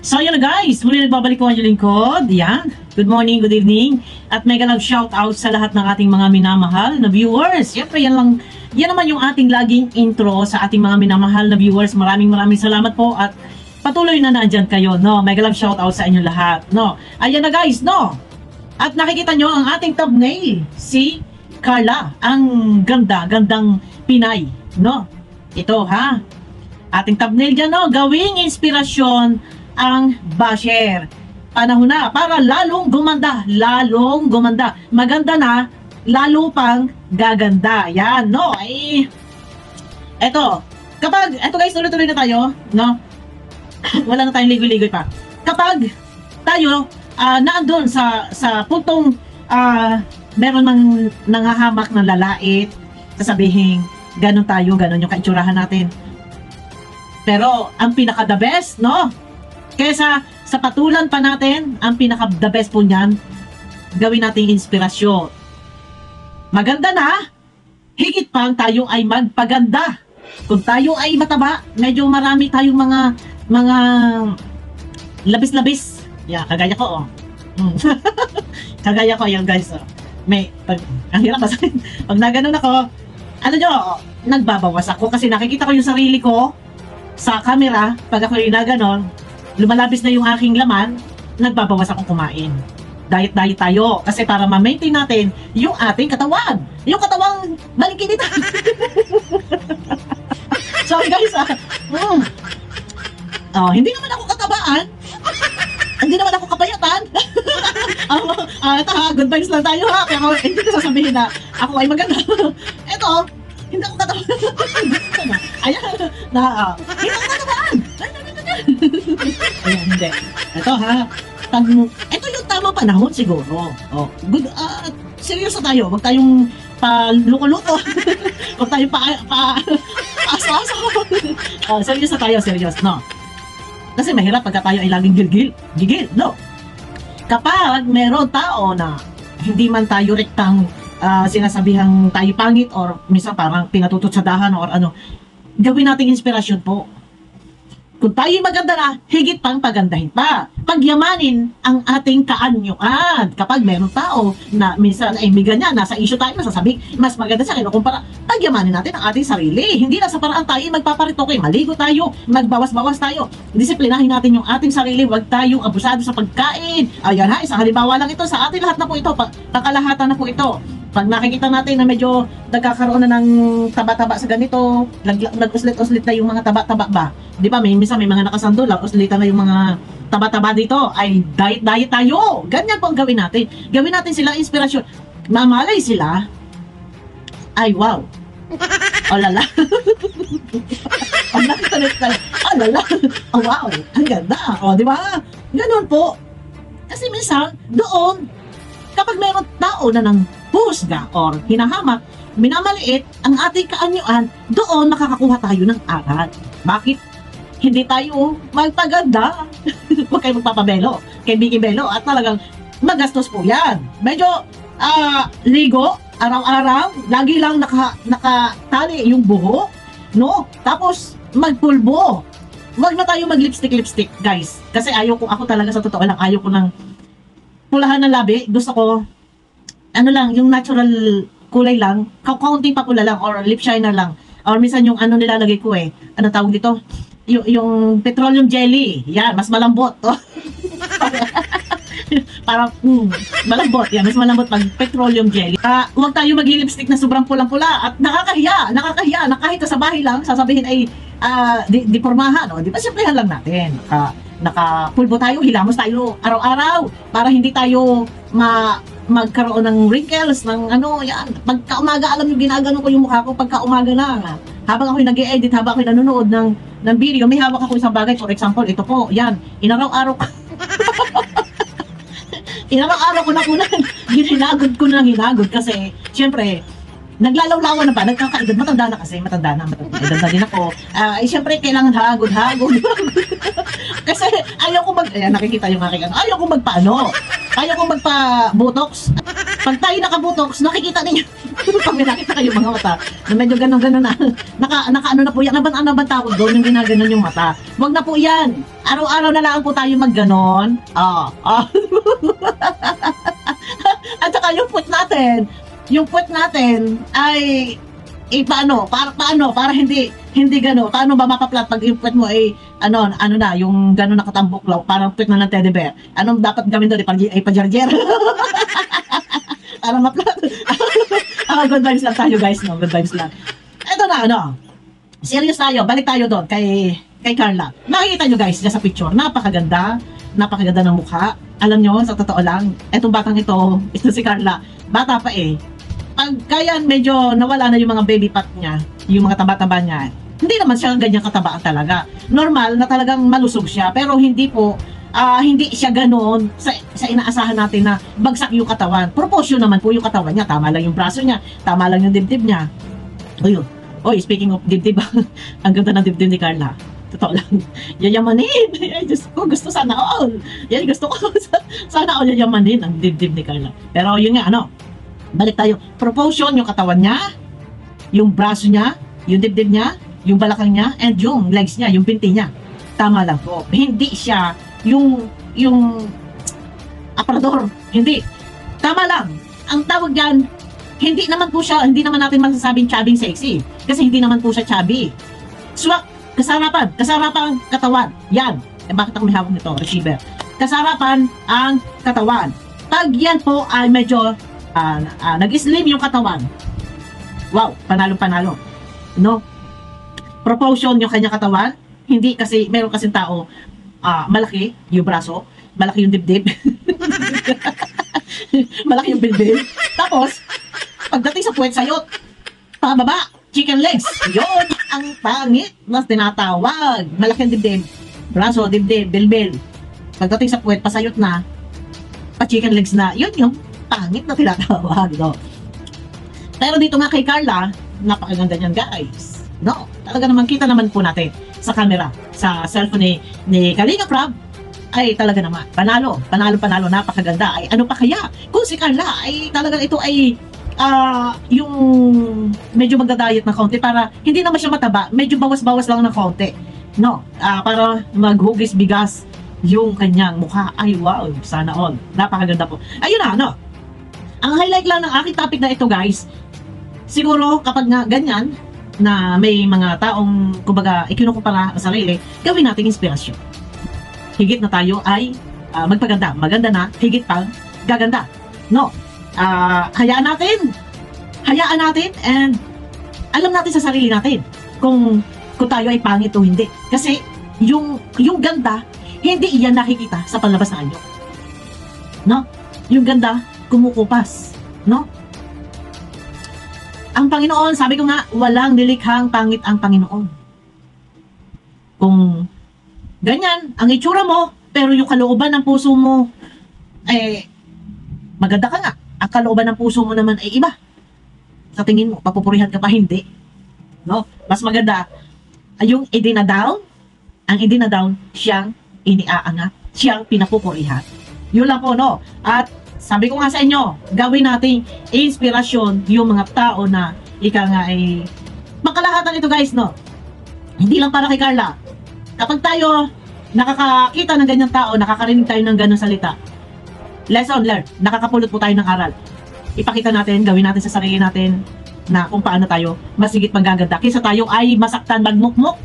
So yun na guys, muli nagbabalik ko ang inyong lingkod. Yan. Good morning, good evening. At mega love shout out sa lahat ng ating mga minamahal na viewers. Siyempre yan naman yung ating laging intro sa ating mga minamahal na viewers. Maraming salamat po at patuloy na nandyan kayo, no? Mega love shout out sa inyong lahat, no? Ayan na guys, no? At nakikita nyo ang ating thumbnail, si Carla, ang gandang Pinay, no? Ito ha, ating thumbnail dyan, no? Gawing inspirasyon ang basher. Panahon na para lalong gumanda. Maganda na, lalo pang gaganda. Yan, no? Ay, eto guys, tuloy-tuloy na tayo, no? Wala na tayong ligoy-ligoy pa. Kapag tayo naandun sa puntong meron mang nangahamak ng lalait, sasabihin, ganun yung kaitsurahan natin. Pero ang pinaka-the best, no? Kesa sa patulan pa natin, ang pinaka-the best po niyan, gawin nating inspirasyon. Maganda na, higit pang tayo ay magpaganda. Kung tayo ay mataba, medyo marami tayong mga labis-labis. Yeah, kagaya ko, kagaya ko, yan guys. Ang hirap kasi, pag naganon ako, nagbabawas ako kasi nakikita ko yung sarili ko sa camera. Pag ako yung naganon, lumalabis na yung aking laman, nagbabawas akong kumain. Diet tayo. Kasi para ma-maintain natin yung ating katawan. Yung katawang balikin nito. Sorry guys, hindi naman ako katabaan. Hindi naman ako kapayatan. Good vibes lang tayo ha. Pero hindi ko sasabihin na ako ay maganda. Eto, hindi ako katabaan. Ayan, hindi ako katabaan. Ayan, hindi. Ito ha, ito yung tamang panahon siguro. Good, seryoso tayo. Huwag tayong paluko-luko. Huwag tayong paasa-asa. Seryoso tayo, no? Kasi mahirap pagka tayo ay laging gigil, no? Kapag meron tao na hindi man tayo rektang sinasabihang tayo pangit or minsan parang pinatututsadahan or ano, gawin nating inspirasyon po. Kung tayo maganda na, higit pang pagandahin pa. Pagyamanin ang ating kaanyuan. Kapag meron tao na minsan ay may ganyan, nasa issue tayo, sasabihin, mas maganda siya kinukumpara. Pagyamanin natin ang ating sarili. Hindi na sa paraan tayo magpaparitoke. Maligo tayo, magbawas-bawas tayo. Disiplinahin natin yung ating sarili. Huwag tayong abusado sa pagkain. Ayan ha, isang halimbawa lang ito sa ating lahat na po ito. Pangkalahatan na po ito. Pag nakikita natin na medyo nagkakaroon na ng taba-taba sa ganito, nag-uslit-uslit na yung mga taba-taba ba? Di ba, minsan may mga nakasandol, uslitan na yung mga taba-taba dito, ay diet tayo. Ganyan po ang gawin natin. Gawin natin sila inspirasyon. Mamalay sila, ay wow. Oh lala. Pag nakita nila, oh lala. Oh wow, ang ganda. Oh, di ba? Ganun po. Kasi minsan, doon, kapag mayroon tao na ng husga or hinahamak, minamaliit ang ating kaanyuan, doon makakakuha tayo ng aral. Bakit hindi tayo magpaganda? Huwag kayo magpapabelo kay Vicky Belo at talagang magastos po yan. Medyo ligo, araw-araw, lagi lang nakatali yung buho, no? Tapos magpulbo. Huwag na tayo mag-lipstick, guys. Kasi ako talaga sa totoo lang, ayaw ko ng pulahan ng labi. Gusto ko yung natural kulay lang, kaunting papula lang or lip shiner lang. Or minsan yung nilalagay ko ano tawag dito? Yung petroleum jelly. Yan, mas malambot. Parang malambot. Yan, mas malambot pag petroleum jelly. Huwag tayo mag-lipstick na sobrang pulang-pula at nakakahiya na kahit sa bahay lang, sasabihin ay dipormahan. Di ba, simplihan lang natin. Nakapulbo tayo, hilamos tayo araw-araw para hindi tayo magkaroon ng wrinkles, ng yan. Pagka umaga, alam nyo, ginagano ko yung mukha ko pagka umaga na. Habang ako'y nag-e-edit, habang ako'y nanonood ng video, may hawak ako isang bagay. For example, ito po, yan, inaraw-araw ko. Inaraw-araw ko na hinagod ko na kasi, syempre, naglalawlawan na ba? Nagkakaedad. Matanda na edad na din ako. Siyempre, kailangan hagod. Kasi ayaw ko nakikita yung aking ayaw ko magpa-botox. Pag tayo naka-botox, nakikita ninyo. Pag may nakita kayo mga mata, na medyo gano'n-gano'n na, naka ano na po yan, ano ba tawag doon, yung ginaganon yung mata. Wag na po yan. Araw-araw na lang po tayo magganon. At saka yung foot natin ay paano para hindi gano, paano ba mapaplat pag yung puwet mo ay ano na yung gano nakatambok lang parang puwet na ng teddy bear. Anong dapat gawin doon? Pajarjer. Para maplat. Good vibes lang tayo guys, no? Good vibes lang. Eto na, serious tayo, balik tayo doon kay Carla. Makikita nyo guys, sa picture, napakaganda ng mukha. Alam nyo, sa totoo lang, etong batang ito si Carla, bata pa pag kaya medyo nawala na yung mga baby fat niya, yung mga taba-taba niya, hindi naman siya ganyan katabaan talaga. Normal na talagang malusog siya, pero hindi siya ganoon sa inaasahan natin na bagsak yung katawan. Proportion naman po yung katawan niya, tama lang yung braso niya, tama lang yung dibdib niya. Speaking of dibdib, ang ganda ng dibdib ni Carla. Totoo lang, yayamanin. Ay, Diyos ko, gusto sana all. Yan, gusto ko sana all yayamanin ang dibdib ni Carla. Pero yun nga, balik tayo. Proportion yung katawan niya, yung braso niya, yung dibdib niya, yung balakang niya, and yung legs niya, yung binti niya. Tama lang po. Hindi siya yung aparador. Hindi. Tama lang. Ang tawag yan, hindi naman natin masasabing chubby sexy. Kasi hindi naman po siya chubby. Swak, kasarapan katawan. Yan. Bakit ako may hawak nito? Receiver. Kasarapan ang katawan. Pag yan po ay medyo nag-slim yung katawan. Wow, panalo. No? Proportion yung kanya katawan. Hindi kasi, meron kasing tao, malaki yung braso, malaki yung dibdib, malaki yung bilbil. Tapos, pagdating sa puwet sayot, pababa, chicken legs. Yun ang pangit na tinatawag. Malaki yung dibdib, braso, dibdib, bilbil. Pagdating sa puwet, pasayot na, pa-chicken legs na, yun yung pangit na tinatawag, no? Pero dito nga kay Carla, napakaganda niyan guys. No, talaga naman, kita naman po natin sa camera, sa cellphone ni Kalinga Prab, ay talaga naman, panalo, napakaganda. Ay ano pa kaya? Kung si Carla ay talaga ito ay yung medyo magda-diet na konti para hindi naman siya mataba, medyo bawas-bawas lang ng konti. No, para maghugis bigas yung kanyang mukha. Ay wow, sana all. Napakaganda po. Ayun na, ang highlight lang ng aking topic na ito guys, siguro kapag nga ganyan, na may mga taong, kumbaga, ikinukumpara sa sarili, gawin nating inspirasyon. Higit na tayo ay magpaganda. Maganda na, higit pang gaganda. No? Hayaan natin, and alam natin sa sarili natin kung tayo ay pangit o hindi. Kasi, yung ganda, hindi iyan nakikita sa panlabas na anyo. No? Yung ganda, kumukupas. No? Ang Panginoon, sabi ko nga, walang nilikhang pangit ang Panginoon. Kung ganyan, ang itsura mo, pero yung kalooban ng puso mo, maganda ka nga. Ang kalooban ng puso mo naman ay iba. Sa tingin mo, papupurihan ka pa, hindi. No? Mas maganda, yung idinadown, ang idinadown, siyang iniaangat, siyang pinapupurihan. Yun lang po, no? At sabi ko nga sa inyo, gawin nating inspirasyon yung mga tao na ika nga ay makalahatan ito guys, no? Hindi lang para kay Carla. Kapag tayo nakakakita ng ganyang tao, nakakarinig tayo ng ganyang salita, lesson learned, nakakapulot po tayo ng aral. Ipakita natin, gawin natin sa sarili natin na kung paano tayo masigit panggaganda kaysa tayo ay masaktan, magmukmuk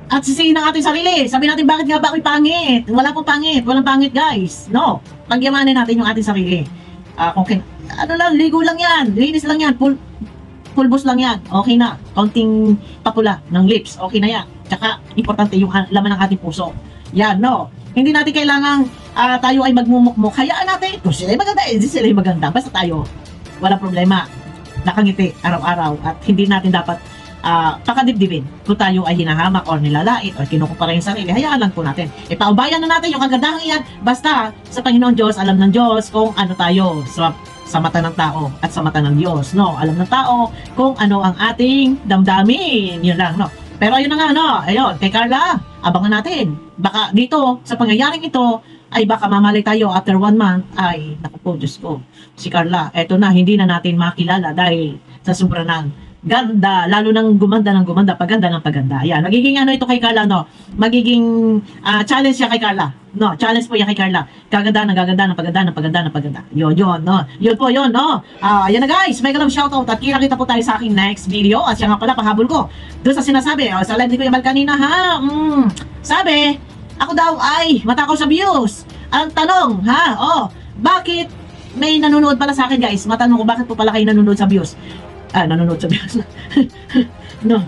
at sisihin ng ating sarili. Sabi natin, bakit nga ba ako'y pangit? Wala pong pangit. Walang pangit, guys. No. Pagyamanin natin yung ating sarili. Ligo lang yan. Linis lang yan. Pulbos lang yan. Okay na. Konting papula ng lips. Okay na yan. Tsaka, importante yung laman ng ating puso. Yan, no. Hindi natin kailangang tayo ay magmumukmuk. Hayaan natin. Kung sila'y maganda, hindi sila'y maganda. Basta tayo, walang problema. Nakangiti araw-araw. At hindi natin dapat pakadibdibin kung tayo ay hinahamak or nilalait or kinukumpara yung sarili. Hayaan lang po natin. Ipaubayan na natin yung kagandahan iyan. Basta sa Panginoon Diyos, alam ng Diyos kung ano tayo sa mata ng tao at sa mata ng Diyos. No? Alam ng tao kung ano ang ating damdamin. Yun lang, no? Pero yun na nga, no? Ayun, kay Carla, abangan natin. Baka dito, sa pangyayaring ito, ay baka mamalay tayo after 1 month, ay, naku po, Diyos ko, si Carla, eto na, hindi na natin makilala dahil sa sobra ng ganda, lalo nang gumanda ng gumanda, paganda ng paganda. Ayan, magiging ano ito kay Carla, no? Magiging challenge siya kay Carla. No, challenge po yan kay Carla. Gaganda ng gaganda ng paganda ng paganda ng paganda. Yun, no? Yun po, yun, no? Ayan na guys, may love shoutout at kita po tayo sa aking next video. At siya nga pala, pahabol ko doon sa sinasabi, sa live ni Kuya Mal kanina, ha? Sabi, ako daw ay matakaw sa views. Ang tanong, ha? Bakit may nanonood pala sa akin, guys? Matanong ko, bakit po pala kayo nanonood sa views? Nanonood sa views. No.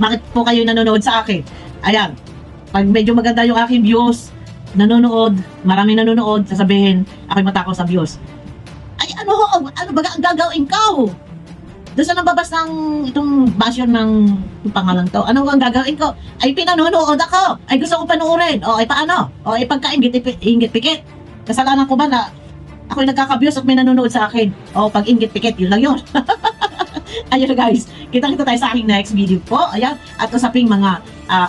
Bakit po kayo nanonood sa akin? Ayan. Pag medyo maganda yung aking views, nanonood, maraming nanonood, sasabihin, ako'y matakaw sa views. Ay, ano baga ang gagawin ko? Doon sa nababas ng itong basyo ng pangalan to, ano ang gagawin ko? Ay, pinanonood ako. Ay, gusto ko panoorin. O, ay, paano? O, ay, pagka-ingit pikit. Kasalanan ko ba na ako'y nagkaka-views at may nanonood sa akin? O, pag ingit pikit, yun lang yun. Ayun guys, kita-kita tayo sa aking next video po. Ayan, at usaping mga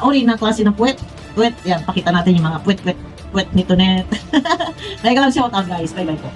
uri ng klase ng puwet. Ayan, pakita natin yung mga puwet nito net. Mega lang shout out guys. Bye bye po.